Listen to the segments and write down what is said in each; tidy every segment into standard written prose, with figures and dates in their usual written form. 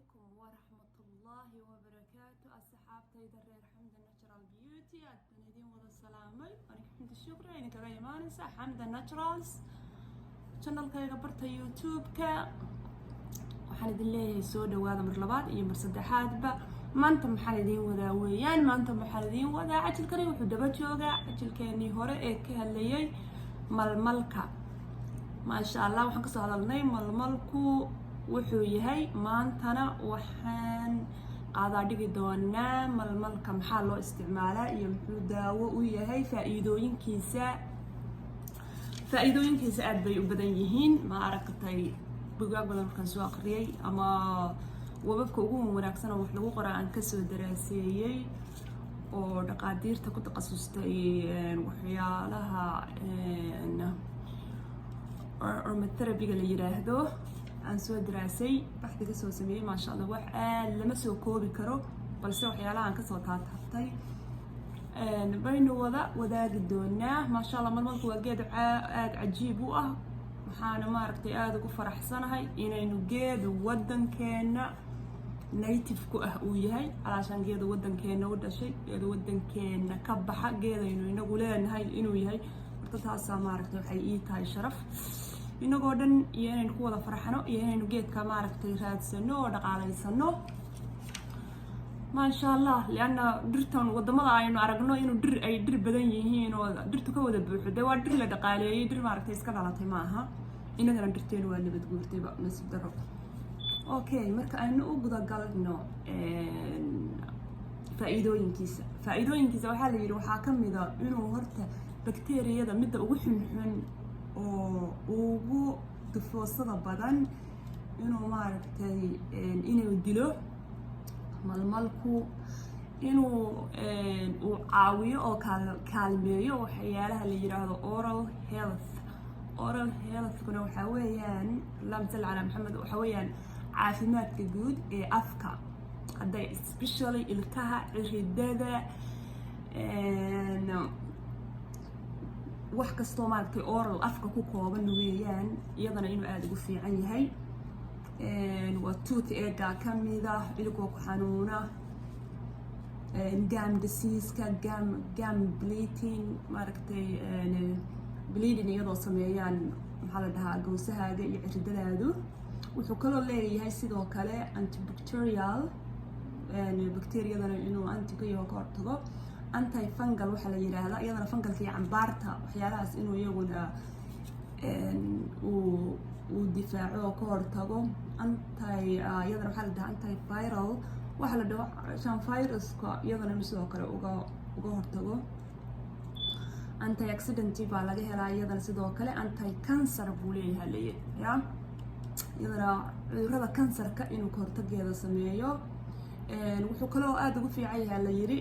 عليكم ورحمة الله وبركاته. أصحابتي درير حمد الناتشرال بيوتي أدبندين وذا السلامي أنا حمد الشكر إنك غاية مانسة حمد الناتشرالز channel كايغا برتا يوتيوب كا waxaan idin leeyahay soo dhawaada mar labaad iyo mar saddexaadba maanta maxaan idin wadaa weeyaan maanta maxaan idin wadaa cajilkani wuxuu daba joogaa cajilkeenii hore ee ka hadlayay malmalka maasha Allah waxaan ka soo hadalnay malmalku wuxuu yahay maantana waxaan qaadaa dhigi doonaa malmalka maxaa loo isticmaalaa iyo muxuu daawo u yahay faa'iidooyinkiisa aad bay u badan yihiin ma aragtay bugaag badan markaan soo akhriyay ama webabka ugu wanaagsan oo wax lagu qoraa aan ka soo daraaseeyay oo dhaqaatiirta ku takhasustay waxyaalaha aromatherapy-ga la yiraahdo aan soo daraasay baxdi ka soo sameeyay maasha Allah wax aad lama soo koobi karo balse waxyaalaha aan ka soo taabtay baynu wadaagi doonaa maasha Allah malmalku waa geed aad cajiib u ah waxaana maaragtay aad ugu faraxsanahay inaynu geed wadankeena native ku ah uu yahay alaashan geed wadankeena u dhashay geed wadankeena ka baxa geedaynu inagu leenahay inuu yahay marka taas maaragtay waxay ii tahay sharaf inagoo dhan iyo inaynu ku wada farxano iyo inaynu geedka maaragtay raadsano oo dhaqaalaysano maasha Allah liana dhirtan wadamada aynu aragno inuu ay dhir badan yihiin oo dhirtu ka wada buuxdo waa dhir la dhaqaaleeyay dhir maaragtay iska dhalatay ma aha inagana dhirteenu waa nabad guurtayba nasiib daro okay marka aynu u guda galno faa'iidooyinkiisa waxaa la yiri waxaa ka mid ah inuu horta bakteeriyada midda ugu xunxun oo ugu dufoosada badan inuu maaragtay inuu dilo malmalku inuu uu caawiyo oo kaalmeeyo waxyaalaha la yiraahdo oral health-kuna waxa weeyaan lamsal ala maxamed waxa weeyaan caafimaadka guud ee afka haday especially ilkaha ciridada wax kastoo maaragtay oral afka ku kooban weeyaan iyadana inuu aad ugu fiican yahay waa tooth ache ka mid ah ilko ku xanuuna gum disease-ka gum bleeding maaragtay bleeding iyadoo sameeyaan maxaa la dhahaa gowsahaaga iyo ciridadaadu wuxuu kaloo leeyahay sidoo kale antibacterial bacteriyadana inuu anti-ka hortago anti-fungal waxaa la yiraahdaa iyadana fungalka iyo cambaarta waxyaalahaas inuu iyaguna uu difaaco oo ka hortago iyadana waxaa la dhahaa antiviral waxaa la dhaho shan viruska iyadana sidoo kale uga hortago antioxidant baa laga helaa iyadana sidoo kale anti-cancer buu leeyahay ya iyadana cudurrada kansarka inuu ka hortageeda sameeyo wuxuu kaloo aad ugu fiican yahay la yiri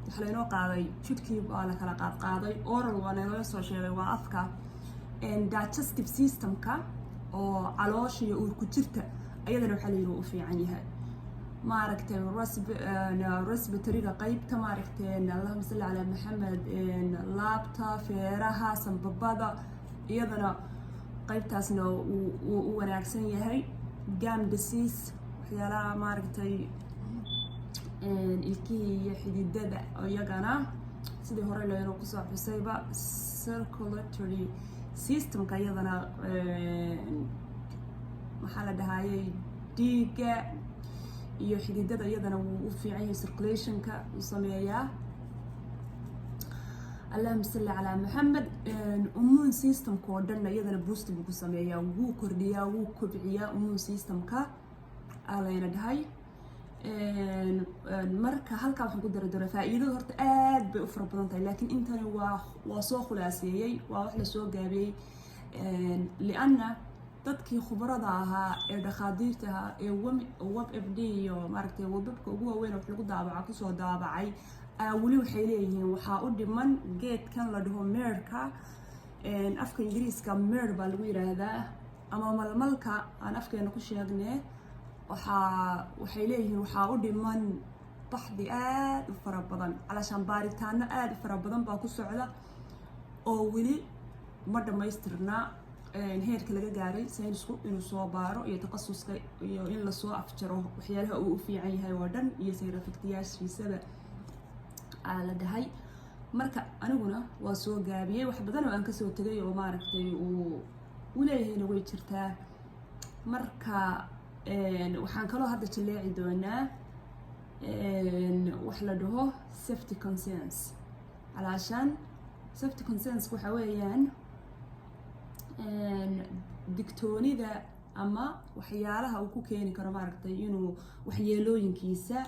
waxa laynoo qaaday jidhkii baa la kala qaaday oral waa nalaga soo sheegay waa afka digestive system-ka oo caloosha iyo uur ku jirta ayadana waxaa la yiri u fiican yahay maaragtay respiratory-ga qaybta maaragtay Allahumma salli ala Muhammad laabta feeraha sanbabada iyadana qaybtaasna uu wanaagsan yahay gum disease waxyaalaha maaragtay ilkihii iyo xididada iyagana sidii hore loo ku soo xusayba circulatory system-ka iyadana maxaa la dhahayay dhiigga iyo xididada iyadana wuu u fiican yahay circulation-ka uu sameeyaa Allahumma salli ala Muhammad immune system-ka oo dhan iyadana boost buu ku sameeyaa wuu kordhiyaa wuu kobciyaa immune system-ka alayna dhahay marka halka waxaan ku daray faa'iidada horta aad bay u fara badan tahay laakiin intani waa soo khulaaseeyay waa wax la soo gaabiyay lianna dadkii khibrada ahaa ee dhaqaatiirta ahaa ee WebMD iyo maaragtay webabka ugu waaweyn wax lagu daabaca ku soo daabacay wali waxay leeyihiin waxaa u dhiman geedkan la dhaho meerka afka ingiriiska meer baa lagu yiraahdaa ama malmalka aan afkeena ku sheegnay waxay leeyihiin waxaa u dhiman baxdi aad u fara badan alashan baaritaano aad u fara badan baa ku socda oo wali ma dhamaystirna heerka laga gaaray saynisku inuu soo baaro iyo takhasuska iyo in la soo afjaro waxyaalaha uu u fiican yahay oo dhan iyo side effectyaashiisaba la dhahay. marka aniguna waa soo gaabiyey wax badan oo aan kasoo tegay oo maaragtay uu leeyahayna way jirtaa. marka waxaan kaloo hadda jaleeci doonaa wax la dhaho safety concerns. علشان safety concerns waxa weeyaan digtoonida ama waxyaalaha uu ku keeni karo maaragtay inuu waxyeelooyinkiisa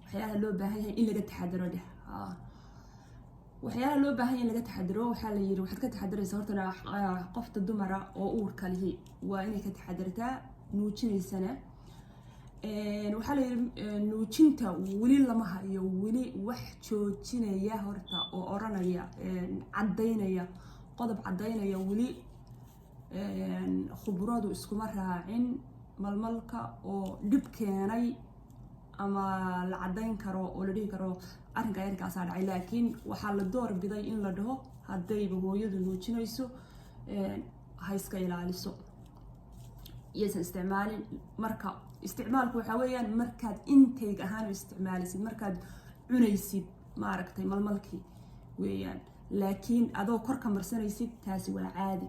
waxyaalaha loo baahan yahay in laga taxadaro dheh. waxyaalaha loo baahan yahay in laga taxadaro waxaa la yiri waxaad ka taxadaraysaa horta qofta dumara oo uurka lihi waa inay ka taxadartaa nuujinaysana. waxaa la yiri nuujinta weli lama hayo weli wax joojinaya horta oo oranaya cadaynaya qodob cadaynaya weli khibradu iskuma raacin malmalka oo dhib keenay ama la cadayn karo oo la dhihi karo arrinka yarkaas dhacay. laakiin waxaa la door biday in la dhaho haddayba hooyadu nuujinayso ha iska ilaaliso iyaysan isticmaalin. marka isticmaalku waxa weeyaan markaad intake ahaan isticmaalisid markaad cunaysid maaragtay malmalkii weeyaan. laakiin adoo korka marsanaysid taasi waa caadi.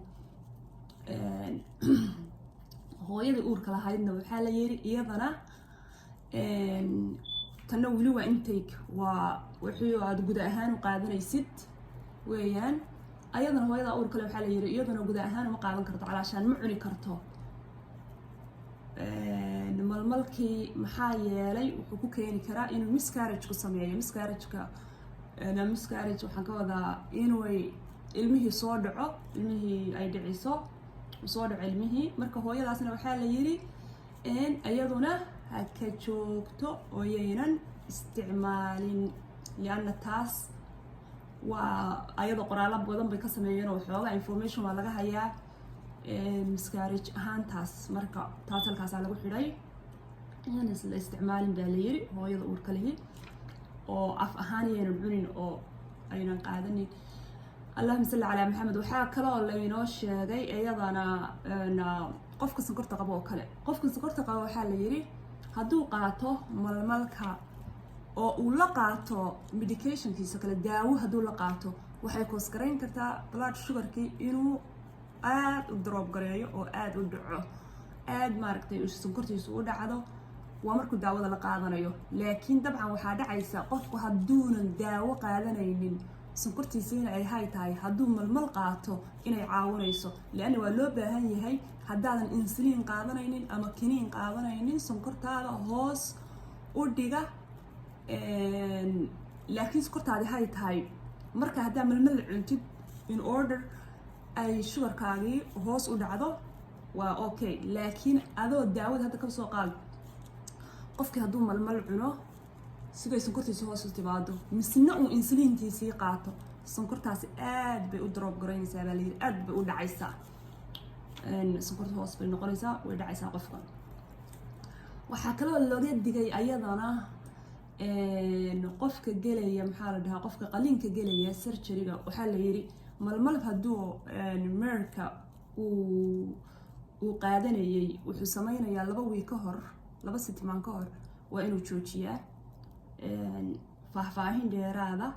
hooyada uurka lahaydna waxaa la yiri iyadana tanna weli waa intake waa wixii aad guda ahaan u qaadanaysid weeyaan. ayadana hooyada uurka leh waxaa la yiri iyadana guda ahaan uma qaadan karto calaashaan ma cuni karto malmalkii. maxaa yeelay wuxuu ku keeni karaa inuu miscarriage ku sameeyo. miscarriage waxaan ka wadaa inuu ilmihii soo dhaco ilmihii ay dhiciso soo dhaco ilmihii. marka hooyadaasna waxaa la yiri iyaduna ha ka joogto oo yaynan isticmaalin lianna taas waa ayadoo qoraalo badan bay ka sameeyeen oo waxoogaa information waa laga hayaa miscarriage ahaantaas. marka taas halkaasaa lagu xidhay inaan la isticmaalin baa la yiri hooyada uurka lihi oo af ahaan yaynan cunin oo aynan qaadanin. allahuma salli calaa maxamed. waxaa kaloo laynoo sheegay iyadana qofka sonkorta qabo oo kale. qofka sonkorta qabo waxaa la yiri hadduu qaato malmalka oo uu la qaato medicationkiisa kale daawo hadduu la qaato waxay koosgarayn kartaa blood sugarkii inuu aad u drop gareeyo oo aad u dhaco aad maaragtay sonkortiisu u dhacdo waa markuu daawada la qaadanayo. laakiin dabcan waxaa dhacaysa qofku hadduunan daawo qaadanaynin sonkortiisiina ay hay tahay hadduu malmal qaato inay caawinayso. leanna waa loo baahan yahay haddaadan insuliin qaadanaynin ama kiniin qaadanaynin sonkortaada hoos u dhiga. laakiin sonkortaadi hay tahay marka haddaa malmal cuntid in order ay sugarkaagii hoos u dhacdo waa okay. laakiin adoo daawada hadda ka soo qaad qofkii hadduu malmal cuno siday sonkortiisa hoos u timaado misna uu insuliintiisii qaato sonkortaasi aad bay u drop garaynaysaa baa la yiri aad bay u dhacaysaa sonkorta hoos bay noqonaysaa way dhacaysaa qofka. waxaa kaloo looga digay ayadana qofka gelaya maxaa la dhahaa qofka qaliinka gelaya surgeryga waxaa la yiri malmal hadduu meerka uu qaadanayay wuxuu sameynayaa 2 wiig ka hor 2 sitimaan ka hor waa inuu joojiyaa. faahfaahin dheeraada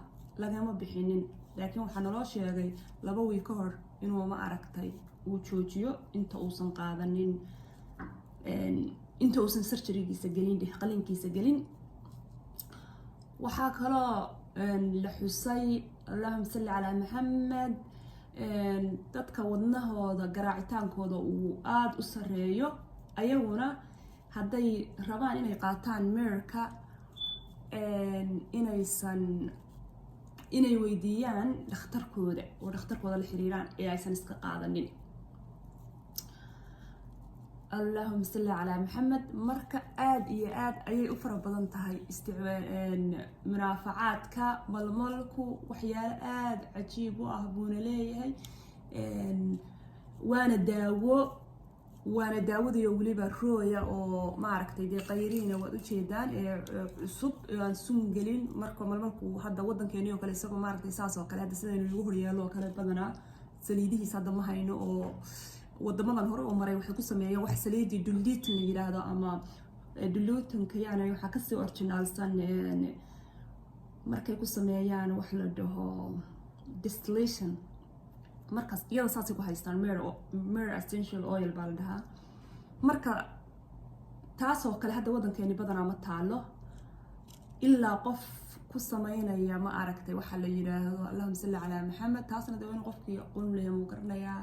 lagama bixinin laakiin waxaa naloo sheegay 2 wiig ka hor inuu ma aragtay uu joojiyo inta uusan qaadanin inta uusan surgerygiisa gelin qaliinkiisa gelin. waxaa kaloo la xusay allahumma salli calaa maxamed dadka wadnahooda garaacitaankooda uu aad u sareeyo ayaguna hadday rabaan inay qaataan meerka inay weydiiyaan dhakhtarkooda oo dhakhtarkooda la xiriiraan ee aysan iska qaadanin. allahumma salli calaa maxamed. marka aad iyo aad ayay u fara badan tahay munaafacaadka malmalku waxyaalo aad cajiib u ah buuna leeyahay. waana daawadiyo weliba rooya oo maaragtay dee qayriina waad ujeedaan ee cusub aan sun gelin. marka malmalku hadda wadankeeni oo kale isagoo maaragtay saas oo kale hadda sidaynu lagu horyaalo oo kale badanaa saliidihiis hadda ma hayno oo wadamadan hore oo maray waxay ku sameeyeen wax saliidi duliitin la yiraahdo ama diluutanka yani waxa ka sii originalsan markay ku sameeyaan wax la dhaho distillation markaas iyada saasi ku haystaan myrrh essential oil baa la dhahaa marka taasoo kale hadda wadankeeni badanaa ma taalo ilaa qof ku sameynaya ma aragtay waxa la yiraahdo Allahumma salli ala Muhammad taasna daween qofkii aqoon leeyahay uu garanayaa